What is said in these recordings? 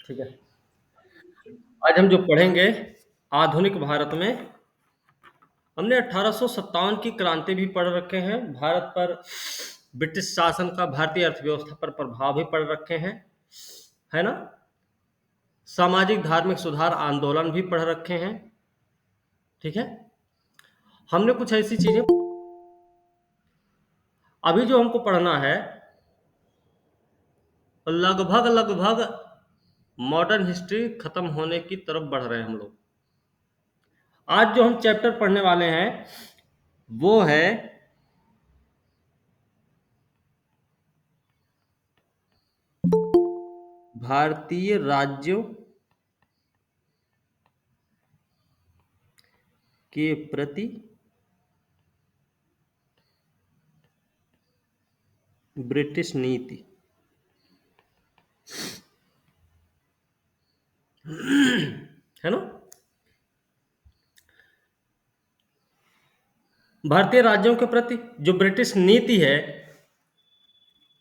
ठीक है। आज हम जो पढ़ेंगे आधुनिक भारत में, हमने 1857 की क्रांति भी पढ़ रखे हैं। भारत पर ब्रिटिश शासन का भारतीय अर्थव्यवस्था पर प्रभाव भी पढ़ रखे हैं, है ना। सामाजिक धार्मिक सुधार आंदोलन भी पढ़ रखे हैं। ठीक है। हमने कुछ ऐसी चीजें अभी जो हमको पढ़ना है, लगभग लगभग मॉडर्न हिस्ट्री खत्म होने की तरफ बढ़ रहे हैं हम लोग। आज जो हम चैप्टर पढ़ने वाले हैं वो है भारतीय राज्यों के प्रति ब्रिटिश नीति। है ना। भारतीय राज्यों के प्रति जो ब्रिटिश नीति है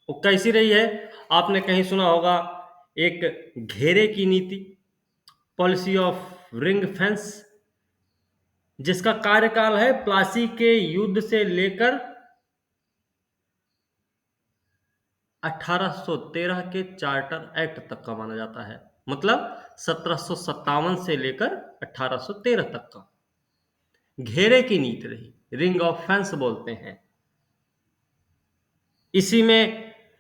वो कैसी रही है। आपने कहीं सुना होगा एक घेरे की नीति, पॉलिसी ऑफ रिंग फेंस, जिसका कार्यकाल है प्लासी के युद्ध से लेकर 1813 के चार्टर एक्ट तक का माना जाता है। मतलब 1757 से लेकर 1813 तक का घेरे की नीति रही, रिंग ऑफ फेंस बोलते हैं।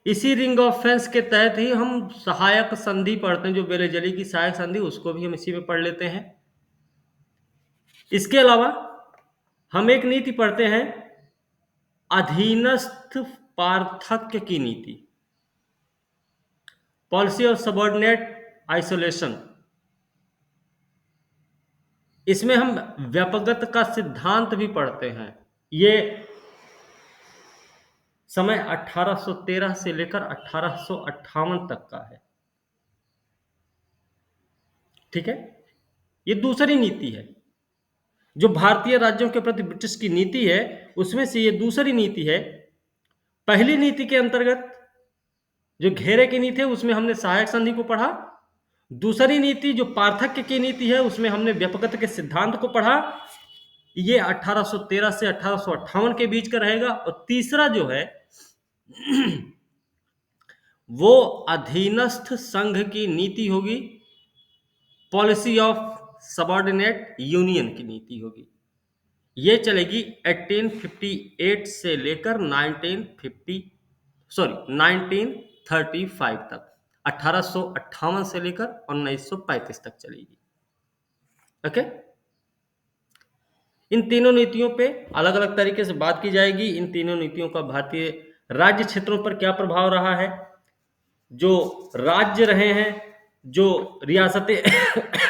इसी रिंग ऑफ फेंस के तहत ही हम सहायक संधि पढ़ते हैं, जो बेलेजली की सहायक संधि, उसको भी हम इसी में पढ़ लेते हैं। इसके अलावा हम एक नीति पढ़ते हैं अधीनस्थ पार्थक्य की नीति, पॉलिसी ऑफ सबऑर्डिनेट आइसोलेशन। इसमें हम व्यापकता का सिद्धांत भी पढ़ते हैं। ये समय 1813 से लेकर 1858 तक का है। ठीक है। ये दूसरी नीति है जो भारतीय राज्यों के प्रति ब्रिटिश की नीति है, उसमें से ये दूसरी नीति है। पहली नीति के अंतर्गत जो घेरे की नीति है उसमें हमने सहायक संधि को पढ़ा। दूसरी नीति जो पार्थक्य की नीति है उसमें हमने व्यापकता के सिद्धांत को पढ़ा। ये 1813 से 1858 के बीच का रहेगा। और तीसरा जो है वो अधीनस्थ संघ की नीति होगी, पॉलिसी ऑफ सबऑर्डिनेट यूनियन की नीति होगी। ये चलेगी 1858 से लेकर 1935 तक, 1858 से लेकर 1935 तक चलेगी। ओके। इन तीनों नीतियों पे अलग अलग तरीके से बात की जाएगी। इन तीनों नीतियों का भारतीय राज्य क्षेत्रों पर क्या प्रभाव रहा है, जो राज्य रहे हैं, जो रियासतें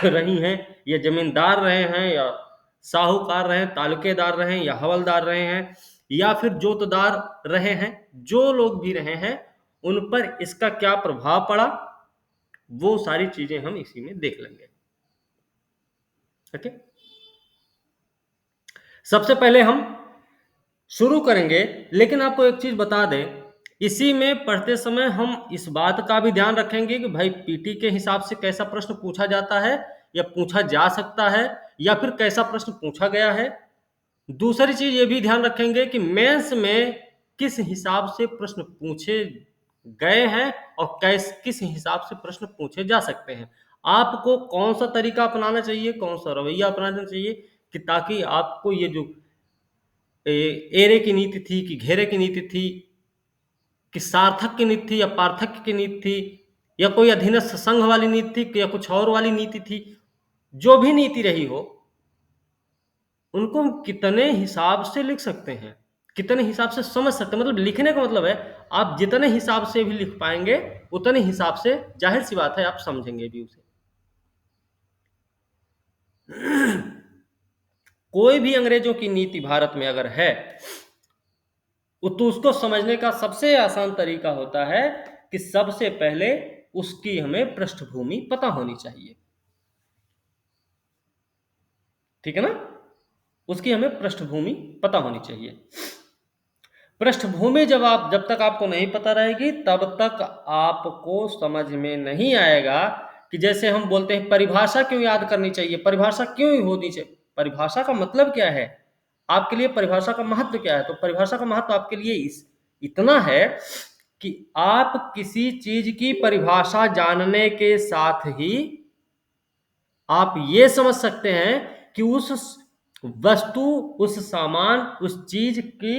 रही हैं, या जमींदार रहे हैं, या साहूकार रहे हैं, तालुकेदार रहे हैं, या हवलदार रहे हैं, या फिर जोतदार रहे हैं, जो लोग भी रहे हैं उन पर इसका क्या प्रभाव पड़ा, वो सारी चीजें हम इसी में देख लेंगे। ओके। सबसे पहले हम शुरू करेंगे, लेकिन आपको एक चीज बता दें, इसी में पढ़ते समय हम इस बात का भी ध्यान रखेंगे कि भाई पीटी के हिसाब से कैसा प्रश्न पूछा जाता है या पूछा जा सकता है, या फिर कैसा प्रश्न पूछा गया है। दूसरी चीज ये भी ध्यान रखेंगे कि मेंस में किस हिसाब से प्रश्न पूछे गए हैं और किस हिसाब से प्रश्न पूछे जा सकते हैं। आपको कौन सा तरीका अपनाना चाहिए, कौन सा रवैया अपनाना चाहिए, कि ताकि आपको ये जो एरे की नीति थी, कि घेरे की नीति थी, कि सार्थक की नीति थी, या पार्थक्य की नीति थी, या कोई अधीनस्थ संघ वाली नीति थी, या कुछ और वाली नीति थी, जो भी नीति रही हो, उनको हम कितने हिसाब से लिख सकते हैं, कितने हिसाब से समझ सकते हैं। मतलब लिखने का मतलब है आप जितने हिसाब से भी लिख पाएंगे उतने हिसाब से, जाहिर सी बात है, आप समझेंगे भी उसे। कोई भी अंग्रेजों की नीति भारत में अगर है तो उसको समझने का सबसे आसान तरीका होता है कि सबसे पहले उसकी हमें पृष्ठभूमि पता होनी चाहिए। ठीक है ना। उसकी हमें पृष्ठभूमि पता होनी चाहिए। पृष्ठभूमि जब तक आपको नहीं पता रहेगी तब तक आपको समझ में नहीं आएगा कि जैसे हम बोलते हैं परिभाषा क्यों याद करनी चाहिए, परिभाषा क्यों ही होनी चाहिए, परिभाषा का मतलब क्या है, आपके लिए परिभाषा का महत्व क्या है। तो परिभाषा का महत्व आपके लिए इतना है कि आप किसी चीज की परिभाषा जानने के साथ ही आप ये समझ सकते हैं कि उस वस्तु, उस सामान, उस चीज की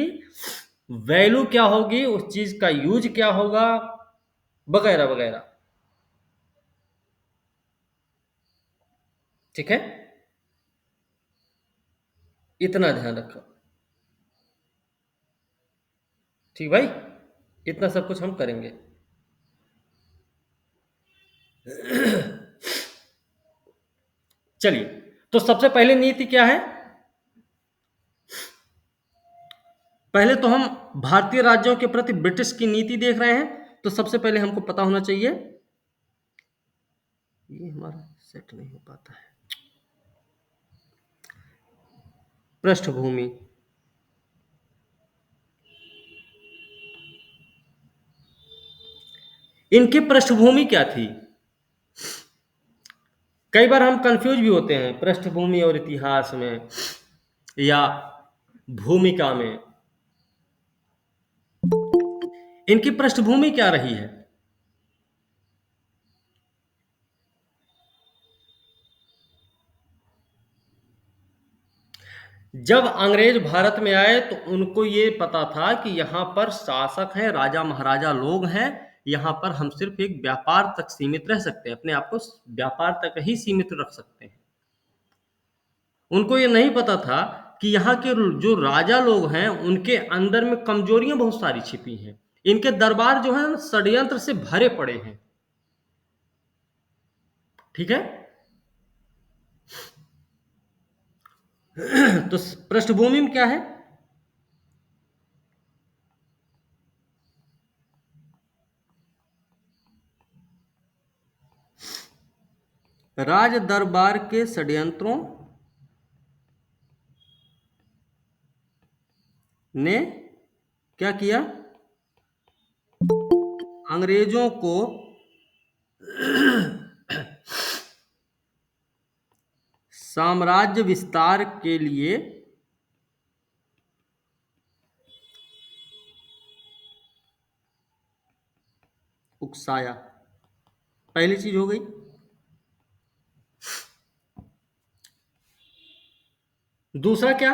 वैल्यू क्या होगी, उस चीज का यूज क्या होगा, वगैरह वगैरह। ठीक है, इतना ध्यान रखो। ठीक भाई, इतना सब कुछ हम करेंगे। चलिए, तो सबसे पहले नीति क्या है। पहले तो हम भारतीय राज्यों के प्रति ब्रिटिश की नीति देख रहे हैं, तो सबसे पहले हमको पता होना चाहिए, ये हमारा सेट नहीं हो पाता है, पृष्ठभूमि। इनकी पृष्ठभूमि क्या थी। कई बार हम कंफ्यूज भी होते हैं पृष्ठभूमि और इतिहास में या भूमिका में। इनकी पृष्ठभूमि क्या रही है। जब अंग्रेज भारत में आए तो उनको ये पता था कि यहाँ पर शासक हैं, राजा महाराजा लोग हैं, यहाँ पर हम सिर्फ एक व्यापार तक सीमित रह सकते हैं, अपने आप को व्यापार तक ही सीमित रख सकते हैं। उनको ये नहीं पता था कि यहाँ के जो राजा लोग हैं उनके अंदर में कमजोरियां बहुत सारी छिपी हैं। इनके दरबार जो है षड्यंत्र से भरे पड़े हैं। ठीक है। तो पृष्ठभूमि में क्या है। राज दरबार के षड्यंत्रों ने क्या किया, अंग्रेजों को साम्राज्य विस्तार के लिए उकसाया। पहली चीज हो गई। दूसरा क्या,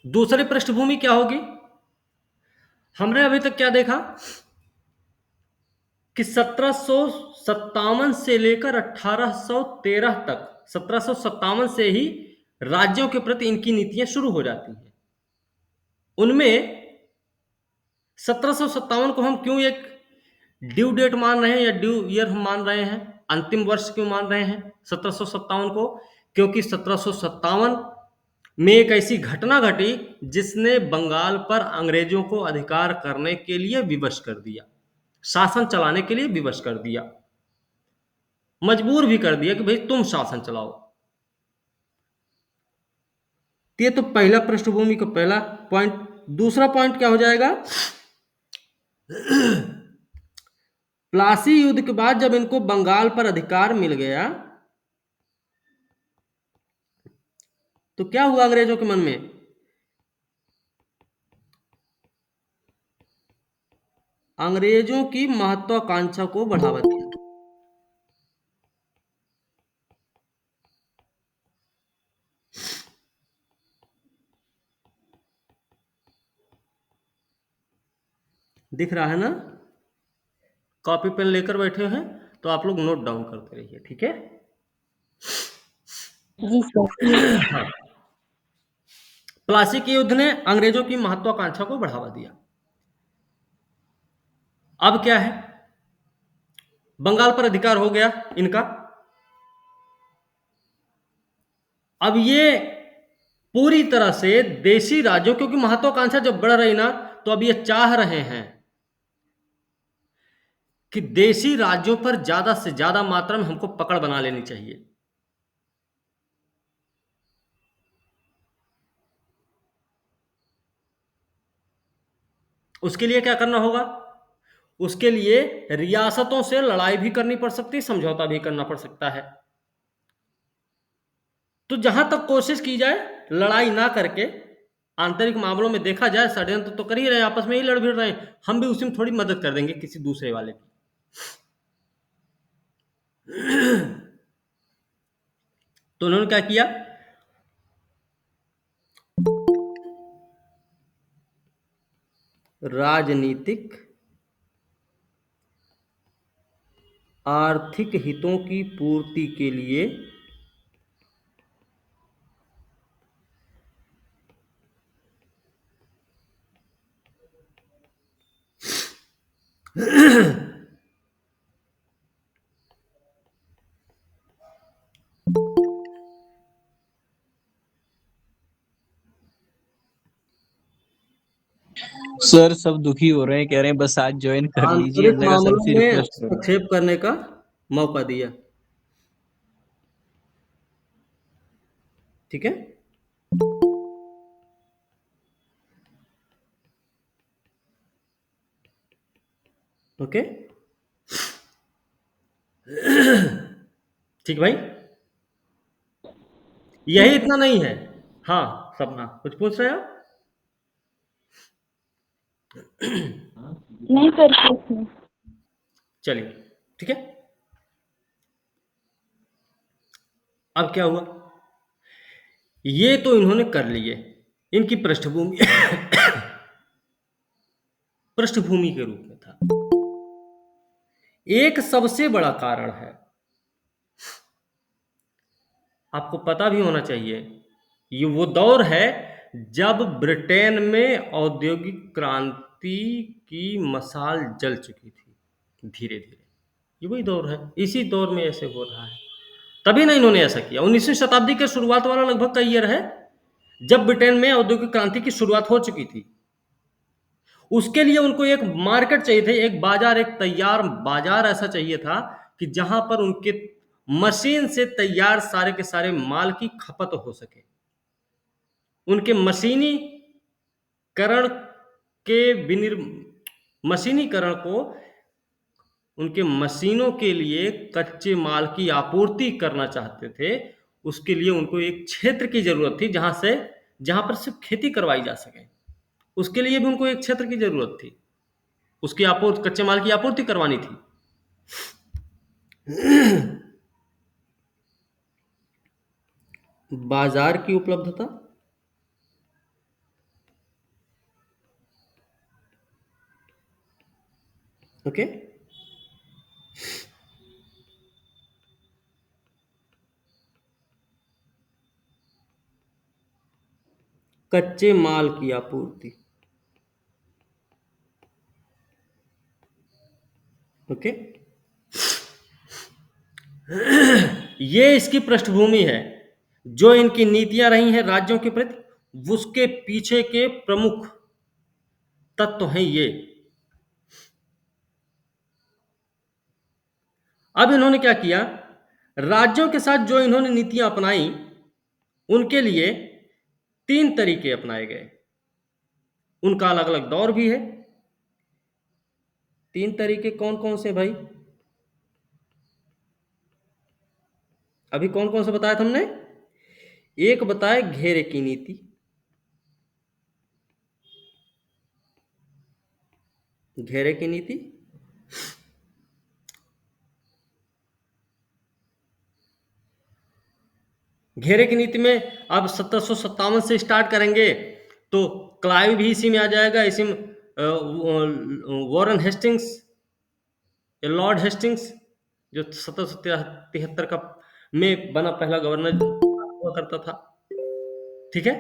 दूसरी पृष्ठभूमि क्या होगी। हमने अभी तक क्या देखा कि 1757 से लेकर 1813 तक, 1757 से ही राज्यों के प्रति इनकी नीतियां शुरू हो जाती हैं। उनमें 1757 को हम क्यों एक ड्यू डेट मान रहे हैं या ड्यू ईयर हम मान रहे हैं, अंतिम वर्ष क्यों मान रहे हैं 1757 को, क्योंकि 1757 में एक ऐसी घटना घटी जिसने बंगाल पर अंग्रेजों को अधिकार करने के लिए विवश कर दिया, शासन चलाने के लिए विवश कर दिया, मजबूर भी कर दिया कि भाई तुम शासन चलाओ। ये तो पहला पृष्ठभूमि का पहला पॉइंट। दूसरा पॉइंट क्या हो जाएगा, प्लासी युद्ध के बाद जब इनको बंगाल पर अधिकार मिल गया तो क्या हुआ अंग्रेजों के मन में, अंग्रेजों की महत्वाकांक्षा को बढ़ावा दिया। दिख रहा है ना, कॉपी पेन लेकर बैठे हैं तो आप लोग नोट डाउन करते रहिए। ठीक है। जी सर। हाँ, प्लासी के युद्ध ने अंग्रेजों की महत्वाकांक्षा को बढ़ावा दिया। अब क्या है, बंगाल पर अधिकार हो गया इनका। अब ये पूरी तरह से देशी राज्यों, क्योंकि महत्वाकांक्षा जब बढ़ रही ना तो अब ये चाह रहे हैं कि देशी राज्यों पर ज्यादा से ज्यादा मात्रा में हमको पकड़ बना लेनी चाहिए। उसके लिए क्या करना होगा, उसके लिए रियासतों से लड़ाई भी करनी पड़ सकती है, समझौता भी करना पड़ सकता है। तो जहां तक कोशिश की जाए लड़ाई ना करके, आंतरिक मामलों में देखा जाए षड्यंत्र तो कर ही रहे हैं, आपस में ही लड़ भिड़ रहे हैं, हम भी उसी में थोड़ी मदद कर देंगे किसी दूसरे वाले की। तो उन्होंने क्या किया, राजनीतिक आर्थिक हितों की पूर्ति के लिए सर सब दुखी हो रहे हैं, कह रहे हैं बस आज ज्वाइन कर लीजिए। आंतरिक हमने कहा सर मामलों से में रिक्वेस्ट करो। हस्तक्षेप करने का मौका दिया। ठीक है, ओके, ठीक भाई, यही इतना नहीं है। हाँ सपना कुछ पूछ रहे हो? नहीं सर, कुछ नहीं। चलिए ठीक है, अब क्या हुआ, ये तो इन्होंने कर लिए, इनकी पृष्ठभूमि पृष्ठभूमि के रूप में था। एक सबसे बड़ा कारण है, आपको पता भी होना चाहिए, ये वो दौर है जब ब्रिटेन में औद्योगिक क्रांति की मशाल जल चुकी थी धीरे धीरे। ये वही दौर है, इसी दौर में ऐसे हो रहा है, तभी ना इन्होंने ऐसा किया। 19वीं शताब्दी के शुरुआत वाला लगभग का ईयर है जब ब्रिटेन में औद्योगिक क्रांति की शुरुआत हो चुकी थी। उसके लिए उनको एक मार्केट चाहिए थे, एक बाजार, एक तैयार बाजार ऐसा चाहिए था कि जहां पर उनके मशीन से तैयार सारे के सारे माल की खपत हो सके। उनके मशीनीकरण के मशीनीकरण को, उनके मशीनों के लिए कच्चे माल की आपूर्ति करना चाहते थे। उसके लिए उनको एक क्षेत्र की जरूरत थी जहां पर सिर्फ खेती करवाई जा सके। उसके लिए भी उनको एक क्षेत्र की जरूरत थी, उसकी आपूर्ति, कच्चे माल की आपूर्ति करवानी थी। बाजार की उपलब्धता, ओके, कच्चे माल की आपूर्ति, ओके, ये इसकी पृष्ठभूमि है। जो इनकी नीतियां रही हैं राज्यों के प्रति, उसके पीछे के प्रमुख तत्व हैं ये। अब इन्होंने क्या किया, राज्यों के साथ जो इन्होंने नीतियां अपनाई, उनके लिए 3 तरीके अपनाए गए। उनका अलग अलग दौर भी है। 3 तरीके कौन कौन से भाई? अभी कौन कौन से बताया था हमने? एक बताया घेरे की नीति, घेरे की नीति, घेरे की नीति में अब 1757 से स्टार्ट करेंगे तो क्लाइव भी इसी में आ जाएगा। इसी में वॉरेन हेस्टिंग्स, लॉर्ड हेस्टिंग्स, जो 1773 का में बना पहला गवर्नर हुआ करता था। ठीक है,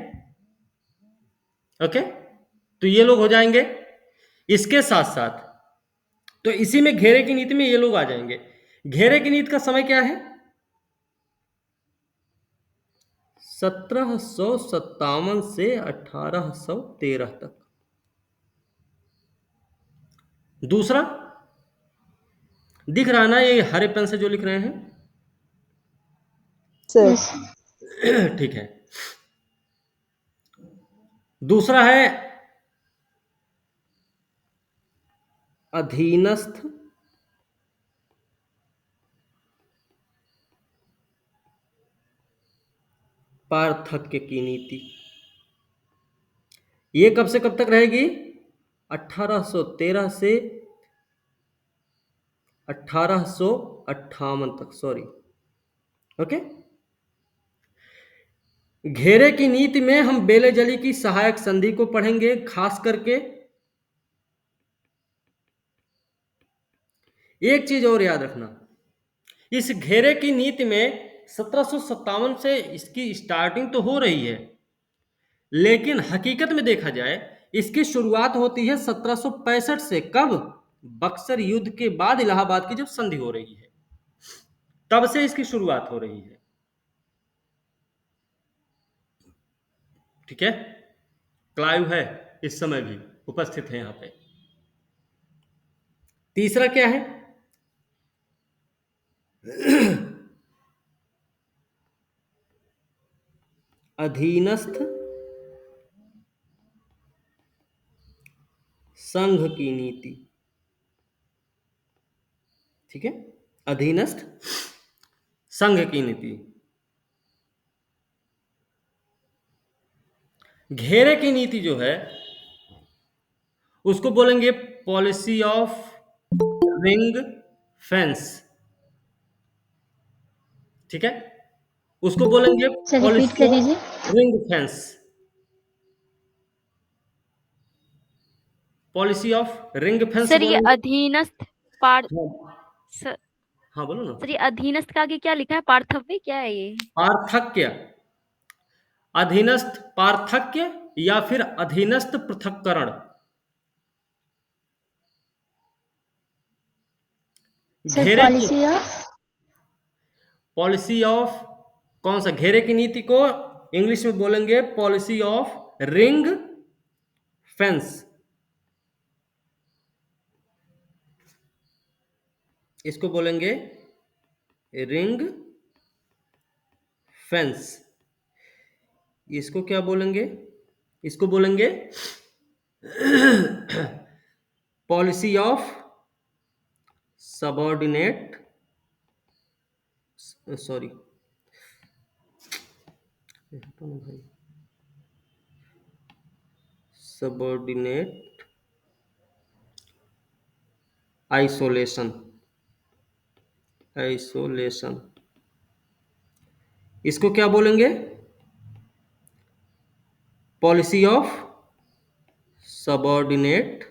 ओके, तो ये लोग हो जाएंगे। इसके साथ साथ तो इसी में घेरे की नीति में ये लोग आ जाएंगे। घेरे की नीति का समय क्या है? 1757 से 1813 तक। दूसरा दिख रहा ना, ये हरे पेन से जो लिख रहे हैं? सर ठीक है। दूसरा है अधीनस्थ पार्थक्य की नीति, ये कब से कब तक रहेगी? 1813 से 1858 तक, सॉरी, ओके। घेरे की नीति में हम बेलेजली की सहायक संधि को पढ़ेंगे खास करके। एक चीज और याद रखना, इस घेरे की नीति में 1757 से इसकी स्टार्टिंग तो हो रही है, लेकिन हकीकत में देखा जाए इसकी शुरुआत होती है 1765 से। कब? बक्सर युद्ध के बाद इलाहाबाद की जब संधि हो रही है, तब से इसकी शुरुआत हो रही है। ठीक है, क्लाइव है इस समय भी उपस्थित है यहां पे। तीसरा क्या है? अधीनस्थ संघ की नीति। ठीक है, अधीनस्थ संघ की नीति। घेरे की नीति जो है उसको बोलेंगे पॉलिसी ऑफ रिंग फेंस। ठीक है, उसको बोलेंगे सर रिपीट पॉलिसी कर ऑफ दीजिए। Ring fence. Policy of ring fence sir ये बोलेंगे। अधीनस्थ पार हाँ, सर हाँ बोलो ना। सर ये अधीनस्थ का आगे क्या लिखा है? पार्थव्य क्या है ये? पार्थक्य, अधीनस्थ पार्थक्य या फिर अधीनस्थ पृथक्करण। सर घेरे की पॉलिसी ऑफ पॉलिसी ऑफ, कौन सा? घेरे की नीति को इंग्लिश में बोलेंगे पॉलिसी ऑफ रिंग फेंस। इसको बोलेंगे रिंग फेंस। इसको क्या बोलेंगे? इसको बोलेंगे पॉलिसी ऑफ सबऑर्डिनेट, सॉरी भाई, सबऑर्डिनेट आइसोलेशन। आइसोलेशन, इसको क्या बोलेंगे? Policy of subordinate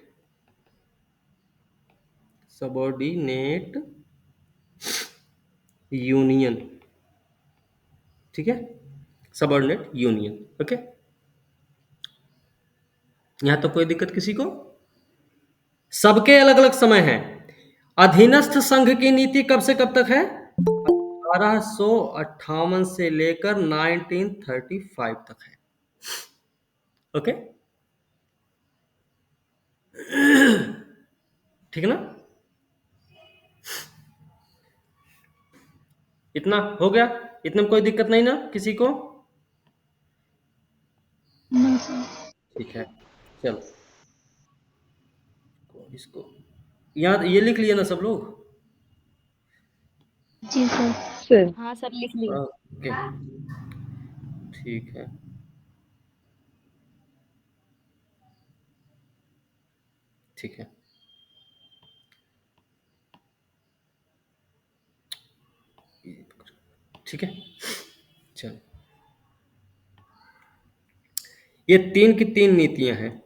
union. ठीक है, सबऑर्डिनेट यूनियन। ओके, यहां तो कोई दिक्कत किसी को? सबके अलग अलग समय है। अधीनस्थ संघ की नीति कब से कब तक है? 1858 से लेकर 1935 तक है। ओके, ठीक है ना? इतना हो गया? इतने में कोई दिक्कत नहीं ना किसी को? नहीं सर। ठीक है, चलो इसको यहाँ ये लिख लिया ना सब लोग? जी सर। सर हाँ सर लिख ली। ओके, ठीक है। ठीक है, ठीक है, चलो। ये 3 की 3 नीतियां हैं।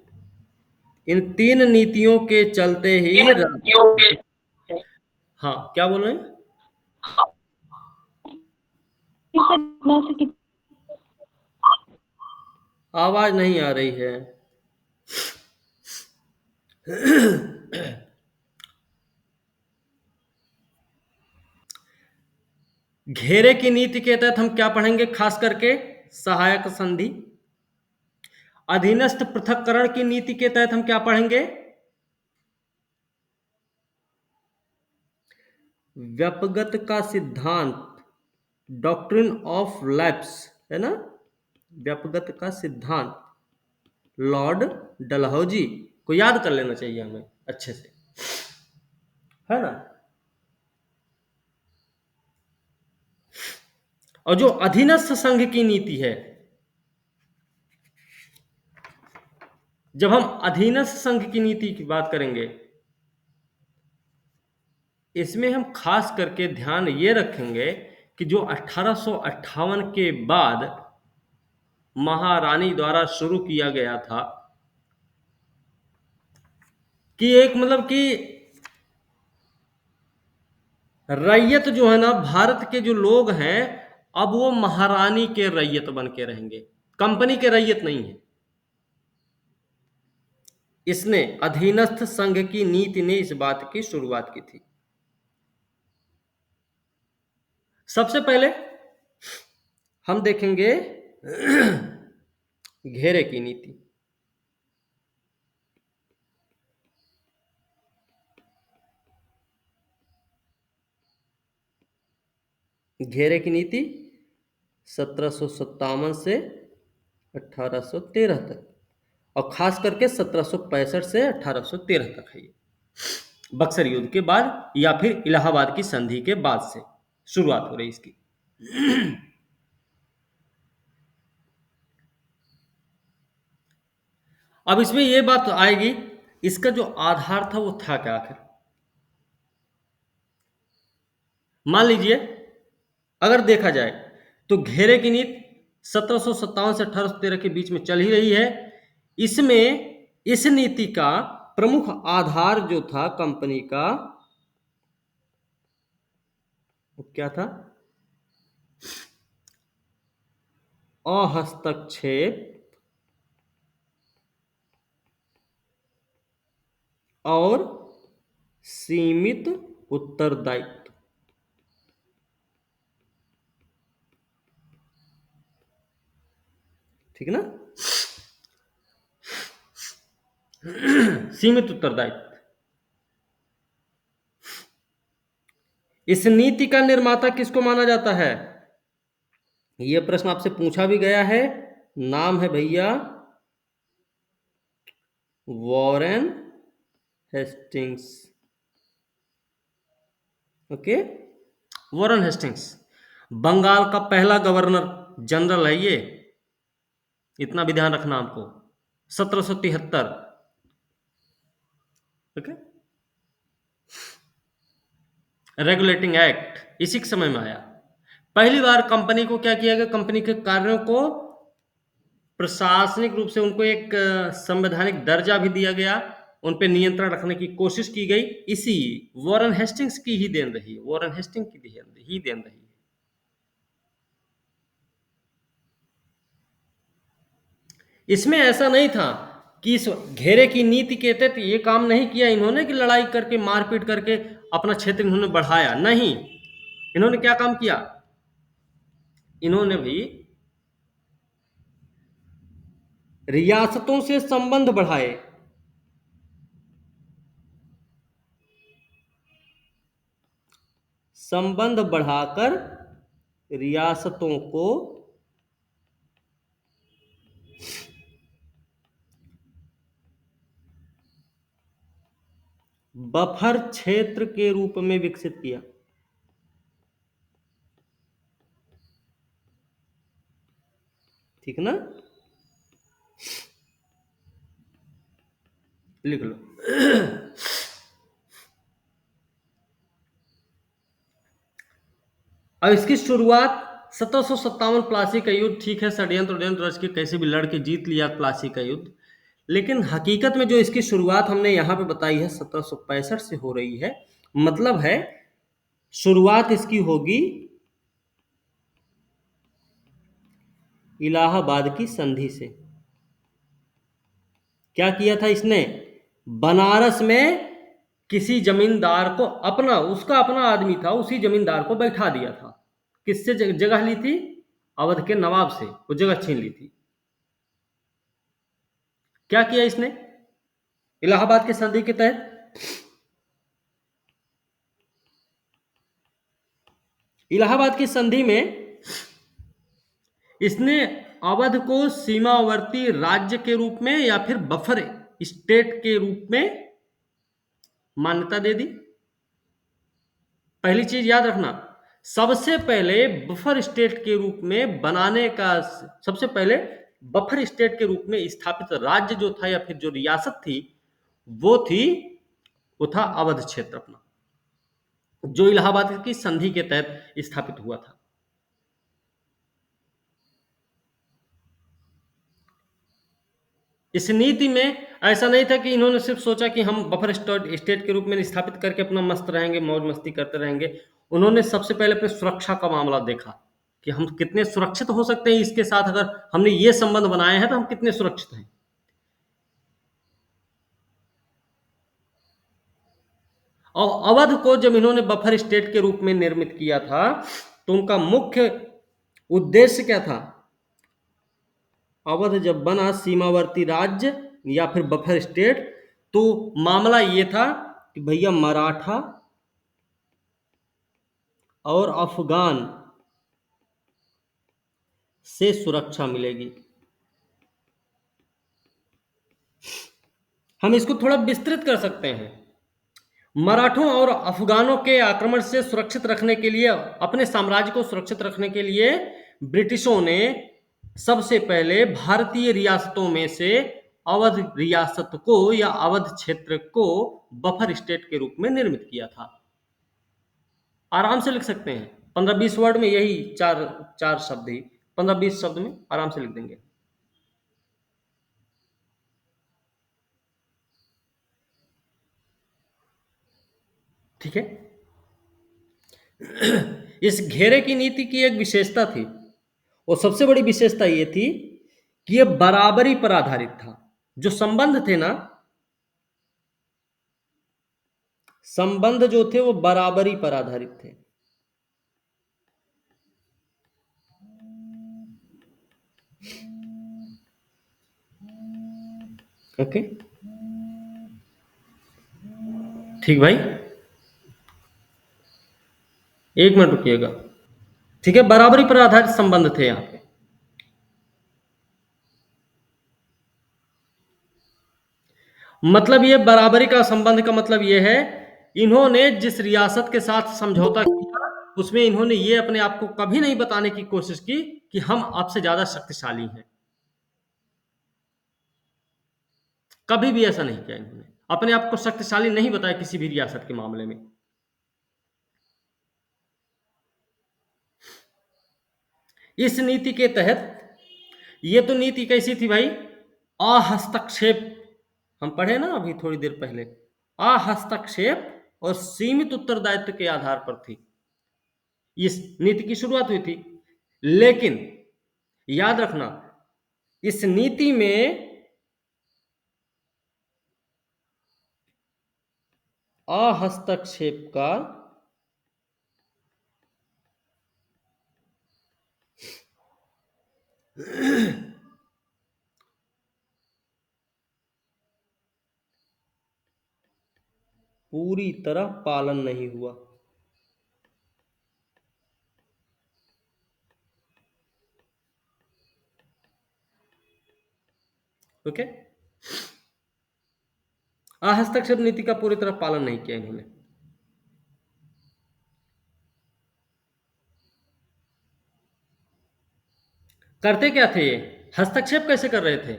इन 3 नीतियों के चलते ही हाँ, क्या बोल रहे हैं? आवाज नहीं आ रही है। घेरे की नीति के तहत हम क्या पढ़ेंगे खास करके? सहायक संधि। अधीनस्थ पृथक्करण की नीति के तहत हम क्या पढ़ेंगे? व्यपगत का सिद्धांत, डॉक्ट्रिन ऑफ लैप्स, है ना? व्यपगत का सिद्धांत, लॉर्ड डलहौजी को याद कर लेना चाहिए हमें अच्छे से। है ना। और जो अधीनस्थ संघ की नीति है, जब हम अधीनस्थ संघ की नीति की बात करेंगे, इसमें हम खास करके ध्यान ये रखेंगे कि जो 1858 के बाद महारानी द्वारा शुरू किया गया था, कि एक मतलब कि रैयत जो है ना, भारत के जो लोग हैं, अब वो महारानी के रैयत बन के रहेंगे, कंपनी के रैयत नहीं है। इसने अधीनस्थ संघ की नीति ने इस बात की शुरुआत की थी। सबसे पहले हम देखेंगे घेरे की नीति। घेरे की नीति 1757 से 1813 तक, और खास करके 1765 से 1813 तक है ये। बक्सर युद्ध के बाद या फिर इलाहाबाद की संधि के बाद से शुरुआत हो रही इसकी। अब इसमें यह बात आएगी, इसका जो आधार था वो था क्या आखिर। मान लीजिए अगर देखा जाए तो घेरे की नीति 1757 से 1813 के बीच में चल ही रही है। इसमें इस नीति का प्रमुख आधार जो था कंपनी का, वो क्या था? अहस्तक्षेप और सीमित उत्तरदायित्व। ठीक है ना, सीमित उत्तरदायित्व। इस नीति का निर्माता किसको माना जाता है? यह प्रश्न आपसे पूछा भी गया है। नाम है भैया Warren Hastings. Okay, Warren Hastings Bengal का पहला गवर्नर जनरल है ये, इतना भी ध्यान रखना आपको। 1773। ओके, रेगुलेटिंग एक्ट इसी के समय में आया। पहली बार कंपनी को क्या किया गया, कंपनी के कार्यों को प्रशासनिक रूप से उनको एक संवैधानिक दर्जा भी दिया गया, उन पे नियंत्रण रखने की कोशिश की गई। इसी वॉरेन हेस्टिंग्स की ही देन रही है, वॉरेन हेस्टिंग्स की ही देन रही है। इसमें ऐसा नहीं था कि इस घेरे की नीति के तहत ये काम नहीं किया इन्होंने कि लड़ाई करके मारपीट करके अपना क्षेत्र इन्होंने बढ़ाया। नहीं, इन्होंने क्या काम किया, इन्होंने भी रियासतों से संबंध बढ़ाए। संबंध बढ़ाकर रियासतों को बफर क्षेत्र के रूप में विकसित किया। ठीक ना, लिख लो। अब इसकी शुरुआत 1757 प्लासी का युद्ध, ठीक है, षड्यंत्र रच के कैसे भी लड़के जीत लिया प्लासी का युद्ध, लेकिन हकीकत में जो इसकी शुरुआत हमने यहां पे बताई है 1765 से हो रही है। मतलब है शुरुआत इसकी होगी इलाहाबाद की संधि से। क्या किया था इसने, बनारस में किसी जमींदार को, उसका अपना आदमी था, उसी जमींदार को बैठा दिया था। किससे जगह ली थी? अवध के नवाब से वो जगह छीन ली थी। क्या किया इसने इलाहाबाद के संधि के तहत? इलाहाबाद की संधि में इसने अवध को सीमावर्ती राज्य के रूप में या फिर बफर स्टेट के रूप में मान्यता दे दी। पहली चीज याद रखना, सबसे पहले बफर स्टेट के रूप में बनाने का, सबसे पहले बफर स्टेट के रूप में स्थापित राज्य जो था या फिर जो रियासत थी वो थी, वो था अवध क्षेत्र अपना, जो इलाहाबाद की संधि के तहत स्थापित हुआ था। इस नीति में ऐसा नहीं था कि इन्होंने सिर्फ सोचा कि हम बफर स्टेट के रूप में स्थापित करके अपना मस्त रहेंगे, मौज मस्ती करते रहेंगे। उन्होंने सबसे पहले अपने सुरक्षा का मामला देखा कि हम कितने सुरक्षित हो सकते हैं इसके साथ, अगर हमने ये संबंध बनाए हैं तो हम कितने सुरक्षित हैं। और अवध को जब इन्होंने बफर स्टेट के रूप में निर्मित किया था तो उनका मुख्य उद्देश्य क्या था? अवध जब बना सीमावर्ती राज्य या फिर बफर स्टेट, तो मामला ये था कि भैया मराठा और अफगान से सुरक्षा मिलेगी। हम इसको थोड़ा विस्तृत कर सकते हैं। मराठों और अफगानों के आक्रमण से सुरक्षित रखने के लिए, अपने साम्राज्य को सुरक्षित रखने के लिए ब्रिटिशों ने सबसे पहले भारतीय रियासतों में से अवध रियासत को या अवध क्षेत्र को बफर स्टेट के रूप में निर्मित किया था। आराम से लिख सकते हैं, 15-20 वर्ड में, यही चार शब्द ही 15-20 शब्द में आराम से लिख देंगे। ठीक है। इस घेरे की नीति की एक विशेषता थी, और सबसे बड़ी विशेषता ये थी कि यह बराबरी पर आधारित था। जो संबंध थे ना, संबंध जो थे वो बराबरी पर आधारित थे। ओके, ठीक भाई, एक मिनट रुकिएगा। ठीक है, बराबरी पर आधारित संबंध थे यहां पे। मतलब ये बराबरी का संबंध का मतलब ये है, इन्होंने जिस रियासत के साथ समझौता किया उसमें इन्होंने ये अपने आप को कभी नहीं बताने की कोशिश की कि हम आपसे ज्यादा शक्तिशाली हैं। कभी भी ऐसा नहीं किया इन्होंने, अपने आप को शक्तिशाली नहीं बताया किसी भी रियासत के मामले में। इस नीति के तहत, ये तो नीति कैसी थी भाई? अहस्तक्षेप, हम पढ़े ना अभी थोड़ी देर पहले, अहस्तक्षेप और सीमित उत्तरदायित्व के आधार पर थी इस नीति की शुरुआत हुई थी। लेकिन याद रखना, इस नीति में अहस्तक्षेप का पूरी तरह पालन नहीं हुआ। ओके, हस्तक्षेप नीति का पूरी तरह पालन नहीं किया इन्होंने। करते क्या थे ये? हस्तक्षेप कैसे कर रहे थे?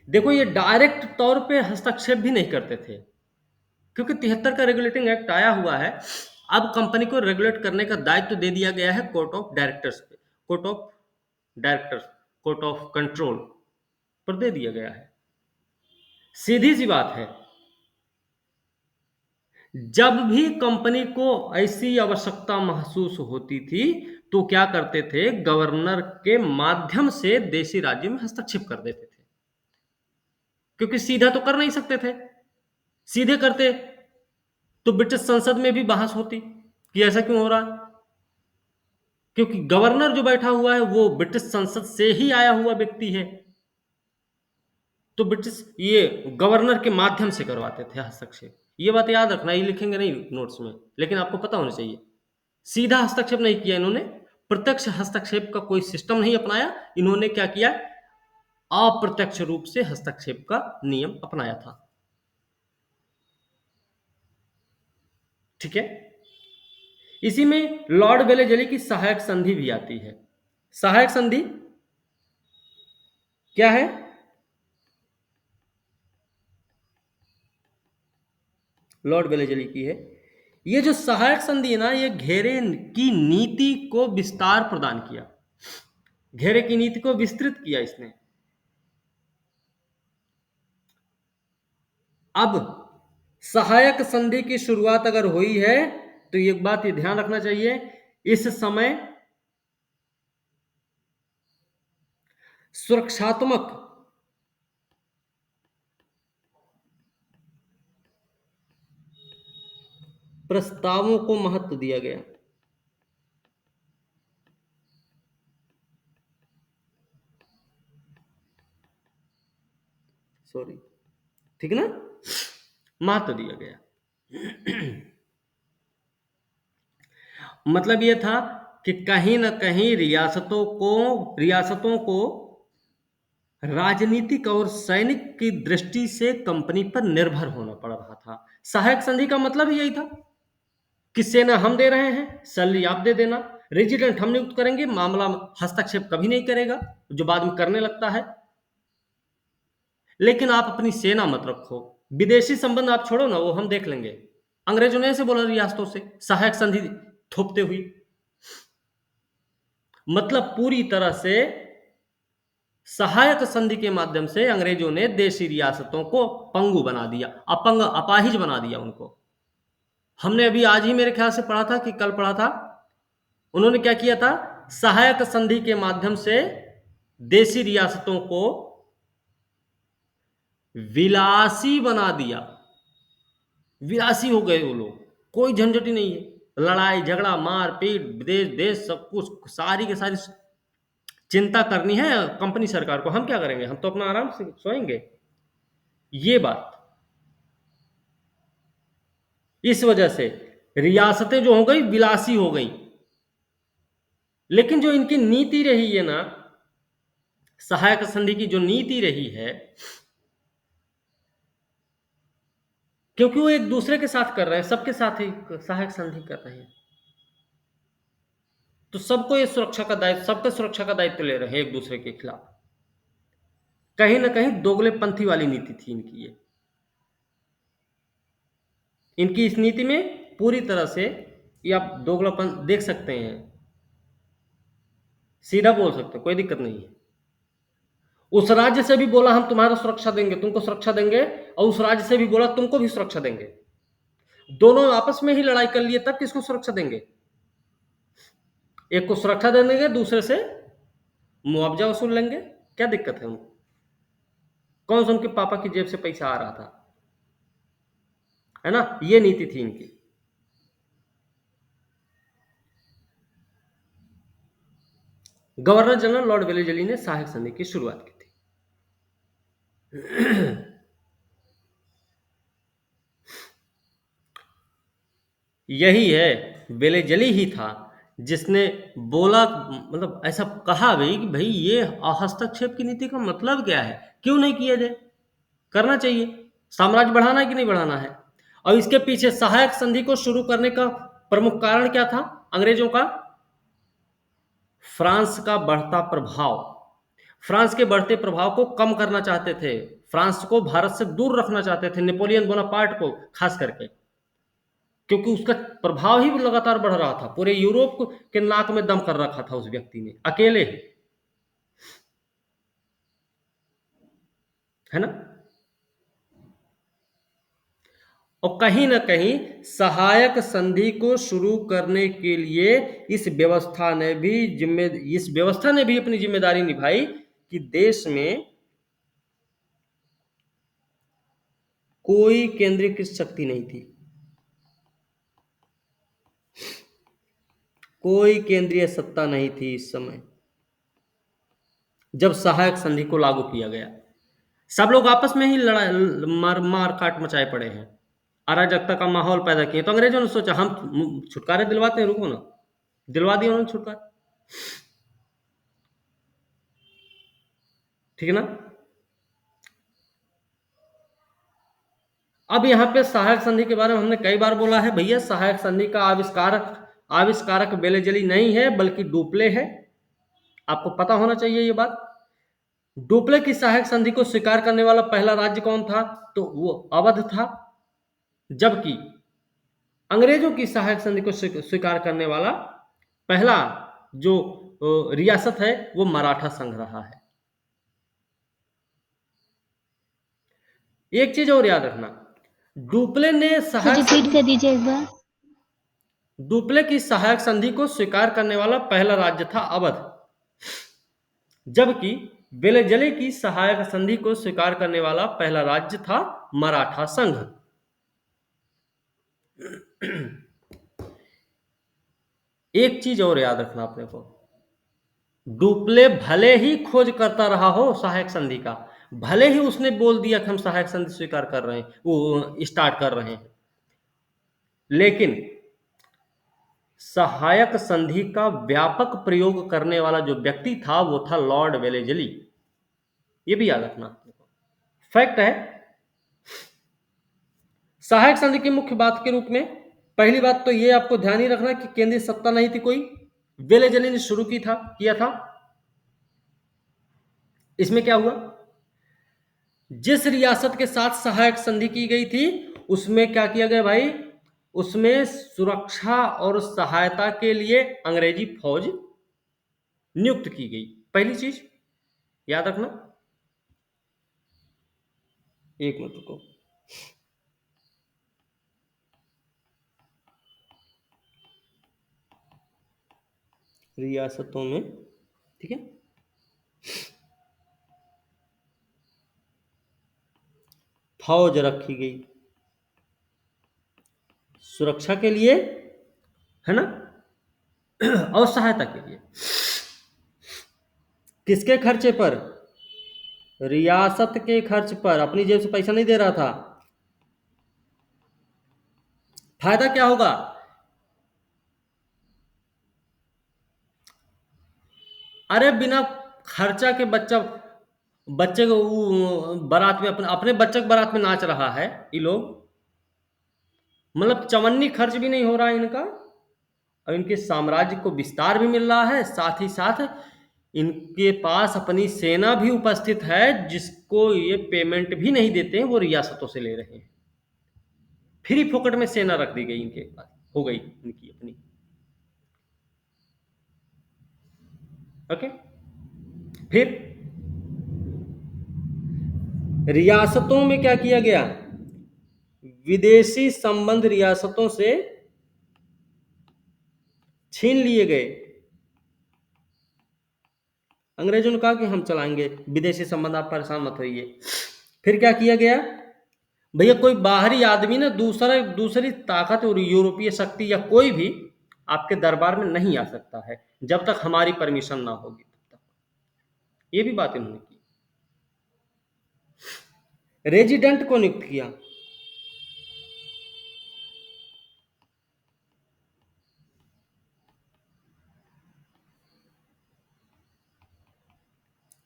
देखो, ये डायरेक्ट तौर पे हस्तक्षेप भी नहीं करते थे, क्योंकि 73 का रेगुलेटिंग एक्ट आया हुआ है। अब कंपनी को रेगुलेट करने का दायित्व दे दिया गया है कोर्ट ऑफ डायरेक्टर्स पे, court of directors, court of control पर दे दिया गया है। सीधी सी बात है, जब भी कंपनी को ऐसी आवश्यकता महसूस होती थी तो क्या करते थे? गवर्नर के माध्यम से देशी राज्य में हस्तक्षेप कर देते थे, क्योंकि सीधा तो कर नहीं सकते थे। सीधे करते तो ब्रिटिश संसद में भी बहस होती कि ऐसा क्यों हो रहा है, क्योंकि गवर्नर जो बैठा हुआ है वो ब्रिटिश संसद से ही आया हुआ व्यक्ति है। तो ब्रिटिश ये गवर्नर के माध्यम से करवाते थे हस्तक्षेप। ये बात याद रखना, ये लिखेंगे नहीं नोट्स में, लेकिन आपको पता होना चाहिए। सीधा हस्तक्षेप नहीं किया इन्होंने, प्रत्यक्ष हस्तक्षेप का कोई सिस्टम नहीं अपनाया। इन्होंने क्या किया? अप्रत्यक्ष रूप से हस्तक्षेप का नियम अपनाया था। ठीक है, इसी में लॉर्ड वेलेजली की सहायक संधि भी आती है। सहायक संधि क्या है? लॉर्ड वेलेजली की है। ये जो सहायक संधि है ना, ये घेरे की नीति को विस्तार प्रदान किया, घेरे की नीति को विस्तृत किया इसने। अब सहायक संधि की शुरुआत अगर हुई है तो एक बात ये ध्यान रखना चाहिए, इस समय सुरक्षात्मक प्रस्तावों को महत्व दिया गया। सॉरी, ठीक है ना, महत्व दिया गया। मतलब यह था कि कहीं ना कहीं रियासतों को राजनीतिक और सैनिक की दृष्टि से कंपनी पर निर्भर होना पड़ रहा था। सहायक संधि का मतलब यही था कि सेना हम दे रहे हैं, सैलरी आप दे देना, रेजिडेंट हम नियुक्त करेंगे, मामला हस्तक्षेप कभी नहीं करेगा, जो बाद में करने लगता है, लेकिन आप अपनी सेना मत रखो, विदेशी संबंध आप छोड़ो ना, वो हम देख लेंगे। अंग्रेजों ने ऐसे बोला रियासतों से, सहायक संधि थोपते हुई। मतलब पूरी तरह से सहायक संधि के माध्यम से अंग्रेजों ने देशी रियासतों को पंगु बना दिया, अपंग अपाहिज बना दिया उनको। हमने अभी आज ही मेरे ख्याल से पढ़ा था कि कल पढ़ा था, उन्होंने क्या किया था, सहायक संधि के माध्यम से देशी रियासतों को विलासी बना दिया। विलासी हो गए वो लोग, कोई झंझट ही नहीं है, लड़ाई झगड़ा मारपीट विदेश देश सब कुछ, सारी की सारी चिंता करनी है कंपनी सरकार को, हम क्या करेंगे, हम तो अपना आराम से सोएंगे। ये बात, इस वजह से रियासतें जो हो गई विलासी हो गई। लेकिन जो इनकी नीति रही है ना, सहायक संधि की जो नीति रही है, क्योंकि वो एक दूसरे के साथ कर रहे हैं, सबके साथ ही सहायक संधि कर रहे हैं, तो सबको ये सुरक्षा का दायित्व, सबका सुरक्षा का दायित्व ले रहे हैं एक दूसरे के खिलाफ। कहीं ना कहीं दोगलेपंथी वाली नीति थी इनकी ये। इनकी इस नीति में पूरी तरह से ये आप दोगलापन देख सकते हैं, सीधा बोल सकते हैं, कोई दिक्कत नहीं है। उस राज्य से भी बोला हम तुम्हारा सुरक्षा देंगे, तुमको सुरक्षा देंगे, और उस राज्य से भी बोला तुमको भी सुरक्षा देंगे। दोनों आपस में ही लड़ाई कर लिए, तब किसको सुरक्षा देंगे? एक को सुरक्षा दे देंगे, दूसरे से मुआवजा वसूल लेंगे, क्या दिक्कत है उनको? कौन सा उनके पापा की जेब से पैसा आ रहा था, है ना? ये नीति थी इनकी। गवर्नर जनरल लॉर्ड वेलेजली ने सहायक संधि की शुरुआत की थी। यही है, वेलेजली ही था जिसने बोला, मतलब ऐसा कहा भाई कि भाई ये हस्तक्षेप की नीति का मतलब क्या है, क्यों नहीं किया जाए, करना चाहिए, साम्राज्य बढ़ाना है कि नहीं बढ़ाना है। और इसके पीछे सहायक संधि को शुरू करने का प्रमुख कारण क्या था अंग्रेजों का? फ्रांस का बढ़ता प्रभाव। फ्रांस के बढ़ते प्रभाव को कम करना चाहते थे, फ्रांस को भारत से दूर रखना चाहते थे, नेपोलियन बोनापार्ट को खास करके, क्योंकि उसका प्रभाव ही लगातार बढ़ रहा था, पूरे यूरोप के नाक में दम कर रखा था उस व्यक्ति ने अकेले ही, है ना? और कहीं ना कहीं सहायक संधि को शुरू करने के लिए इस व्यवस्था ने भी अपनी जिम्मेदारी निभाई कि देश में कोई केंद्रीकृत शक्ति नहीं थी, कोई केंद्रीय सत्ता नहीं थी इस समय जब सहायक संधि को लागू किया गया। सब लोग आपस में ही लड़ाई मार काट मचाए पड़े हैं, अराजकता का माहौल पैदा किए। तो अंग्रेजों ने सोचा हम छुटकारे दिलवाते हैं, रुको ना, दिलवा दिया उन्होंने छुटकारे, ठीक है ना? अब यहाँ पे सहायक संधि के बारे में हमने कई बार बोला है, भैया सहायक संधि का आविष्कार आविष्कारक वेलेजली नहीं है बल्कि डुप्ले है। आपको पता होना चाहिए ये बात। डुप्ले की सहायक संधि को स्वीकार करने वाला पहला राज्य कौन था? तो वो अवध था। जबकि अंग्रेजों की सहायक संधि को स्वीकार करने वाला पहला जो रियासत है वो मराठा संघ रहा है। एक चीज और याद रखना, डुप्ले ने सर जी रिपीट कर दीजिए एक बार। डुप्ले की सहायक संधि को स्वीकार करने वाला पहला राज्य था अवध, जबकि वेलेजले की सहायक संधि को स्वीकार करने वाला पहला राज्य था मराठा संघ। एक चीज और याद रखना अपने को, डुप्ले भले ही खोज करता रहा हो सहायक संधि का, भले ही उसने बोल दिया कि हम सहायक संधि स्वीकार कर रहे हैं, वो स्टार्ट कर रहे हैं, लेकिन सहायक संधि का व्यापक प्रयोग करने वाला जो व्यक्ति था वो था लॉर्ड वेलेजली। ये भी याद रखना, फैक्ट है। सहायक संधि की मुख्य बात के रूप में पहली बात तो ये आपको ध्यान ही रखना कि केंद्रीय सत्ता नहीं थी कोई, वेलेजली ने शुरू किया था। इसमें क्या हुआ, जिस रियासत के साथ सहायक संधि की गई थी उसमें क्या किया गया भाई, उसमें सुरक्षा और सहायता के लिए अंग्रेजी फौज नियुक्त की गई। पहली चीज याद रखना। एक मिनट रुको, रियासतों में, ठीक है, फौज रखी गई सुरक्षा के लिए, है ना, और सहायता के लिए। किसके खर्चे पर? रियासत के खर्च पर, अपनी जेब से पैसा नहीं दे रहा था। फायदा क्या होगा, अरे बिना खर्चा के बच्चे को बारात में अपने बच्चे के बारात में नाच रहा है ये लोग, मतलब चवन्नी खर्च भी नहीं हो रहा है इनका, और इनके साम्राज्य को विस्तार भी मिल रहा है, साथ ही साथ इनके पास अपनी सेना भी उपस्थित है जिसको ये पेमेंट भी नहीं देते हैं, वो रियासतों से ले रहे हैं। फ्री फोकट में सेना रख दी गई इनके पास, हो गई इनकी अपनी। ओके, फिर रियासतों में क्या किया गया, विदेशी संबंध रियासतों से छीन लिए गए। अंग्रेजों ने कहा कि हम चलाएंगे विदेशी संबंध, आप परेशान मत होइए। फिर क्या किया गया भैया, कोई बाहरी आदमी ना दूसरी ताकत और यूरोपीय शक्ति या कोई भी आपके दरबार में नहीं आ सकता है जब तक हमारी परमिशन ना होगी तब तक। ये भी बात इन्होंने की। रेजिडेंट को नियुक्त किया,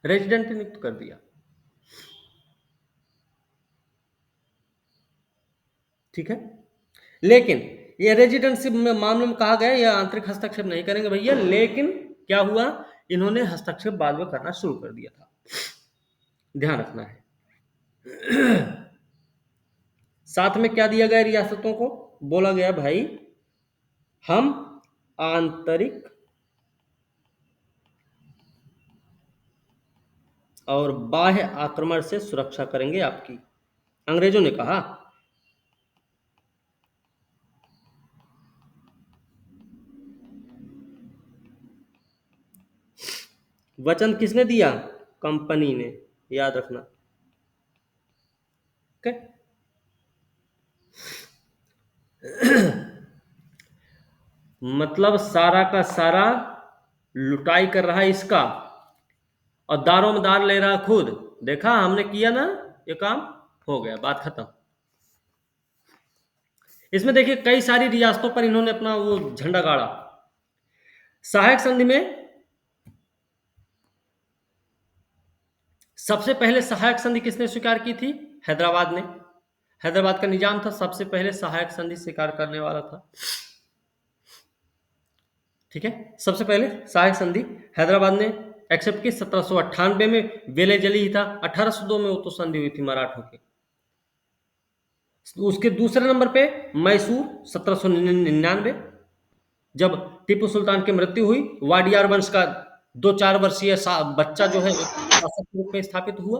रेजिडेंट नियुक्त कर दिया, ठीक है। लेकिन ये रेजिडेंटशिप में मामले में कहा गया ये आंतरिक हस्तक्षेप नहीं करेंगे भैया, लेकिन क्या हुआ, इन्होंने हस्तक्षेप बाद में करना शुरू कर दिया था, ध्यान रखना है। साथ में क्या दिया गया रियासतों को, बोला गया भाई हम आंतरिक और बाह्य आक्रमण से सुरक्षा करेंगे आपकी। अंग्रेजों ने कहा, वचन किसने दिया, कंपनी ने, याद रखना। ओके, मतलब सारा का सारा लुटाई कर रहा है इसका और दारों में दार ले रहा खुद। देखा हमने किया ना, ये काम हो गया, बात खत्म। इसमें देखिए कई सारी रियासतों पर इन्होंने अपना वो झंडा गाड़ा। सहायक संधि में सबसे पहले सहायक संधि किसने स्वीकार की थी, हैदराबाद ने। हैदराबाद का निजाम था सबसे पहले सहायक संधि स्वीकार करने वाला था। ठीक है। सबसे पहले सहायक संधि हैदराबाद ने एक्सेप्ट की 1798 में, वेलेजली ही था 1802 में, वो तो संधि हुई थी मराठों की। उसके दूसरे नंबर पे मैसूर 1799, जब टीपू सुल्तान की मृत्यु हुई, वाडियार वंश का 2-4 वर्षीय बच्चा जो है शासक के रूप में स्थापित हुआ,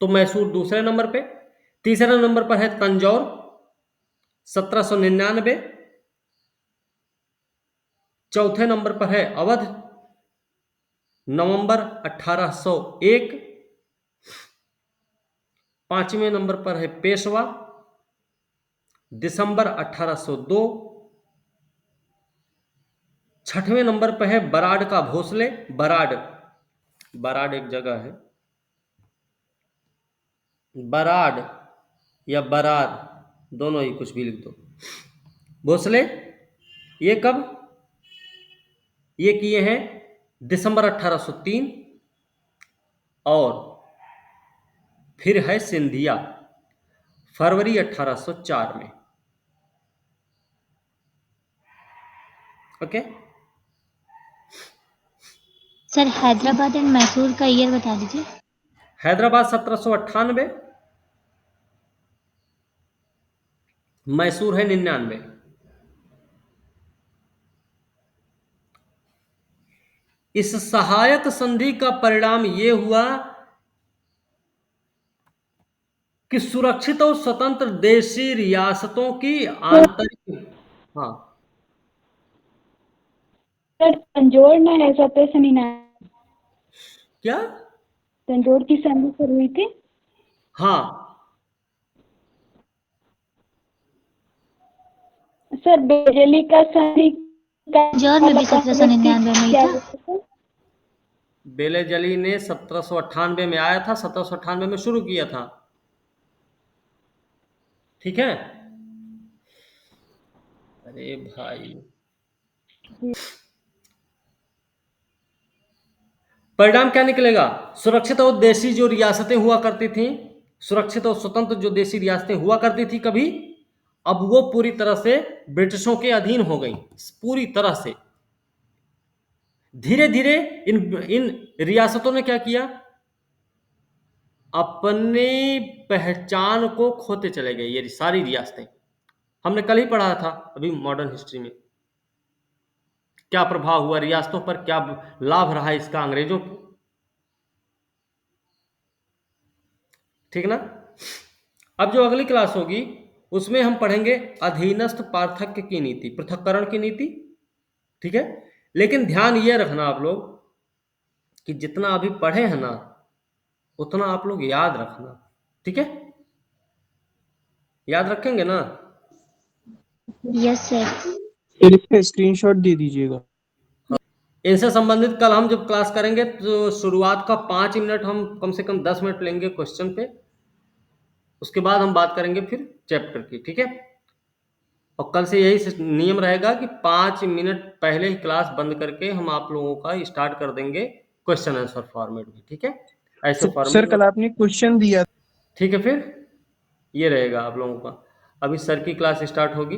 तो मैसूर दूसरे नंबर पे। तीसरे नंबर पर है तंजौर 1799, चौथे नंबर पर है अवध नवंबर 1801, पांचवें नंबर पर है पेशवा दिसंबर 1802, छठवें नंबर पर है बराड का भोसले, बराड एक जगह है, बराड या बराद दोनों ही, कुछ भी लिख दो। भोसले ये कब, ये किए हैं दिसंबर 1803, और फिर है सिंधिया फरवरी 1804 में। Okay. Sir Hyderabad and Mysore का ईयर बता दीजिए। हैदराबाद 1798, मैसूर है 99। इस सहायक संधि का परिणाम यह हुआ कि सुरक्षित और स्वतंत्र देशी रियासतों की आंतरिक, हाँ सर तंजौर ना है 1799, क्या, तंजौर की संधि शुरू हुई थी। हाँ सर बेजली का संधि का तंजौर में भी 1799 में ही क्या था। होता है? बेलेजली ने 1798 में आया था, 1798 में शुरू किया था। ठीक है। अरे भाई, परिणाम क्या निकलेगा, सुरक्षित और देशी जो रियासतें हुआ करती थी, सुरक्षित और स्वतंत्र जो देशी रियासतें हुआ करती थी कभी, अब वो पूरी तरह से ब्रिटिशों के अधीन हो गई, पूरी तरह से। धीरे धीरे इन इन रियासतों ने क्या किया, अपनी पहचान को खोते चले गए। ये सारी रियासतें हमने कल ही पढ़ा था, अभी मॉडर्न हिस्ट्री में क्या प्रभाव हुआ रियासतों पर, क्या लाभ रहा इसका अंग्रेजों को। ठीक ना। अब जो अगली क्लास होगी उसमें हम पढ़ेंगे अधीनस्थ पार्थक्य की नीति, पृथक्करण की नीति। ठीक है। लेकिन ध्यान ये रखना आप लोग कि जितना अभी पढ़े हैं ना उतना आप लोग याद रखना। ठीक है, याद रखेंगे ना। Yes sir. फिर इसका स्क्रीनशॉट दे दीजिएगा। इनसे संबंधित कल हम जब क्लास करेंगे तो शुरुआत का 5 मिनट हम कम से कम 10 मिनट लेंगे क्वेश्चन पे, उसके बाद हम बात करेंगे फिर चैप्टर की। ठीक है। और कल से यही नियम रहेगा कि 5 मिनट पहले ही क्लास बंद करके हम आप लोगों का स्टार्ट कर देंगे क्वेश्चन आंसर फॉर्मेट भी। ठीक है, ऐसे सर फॉर्मेट। कल आपने क्वेश्चन दिया। ठीक है, फिर ये रहेगा आप लोगों का। अभी सर की क्लास स्टार्ट होगी।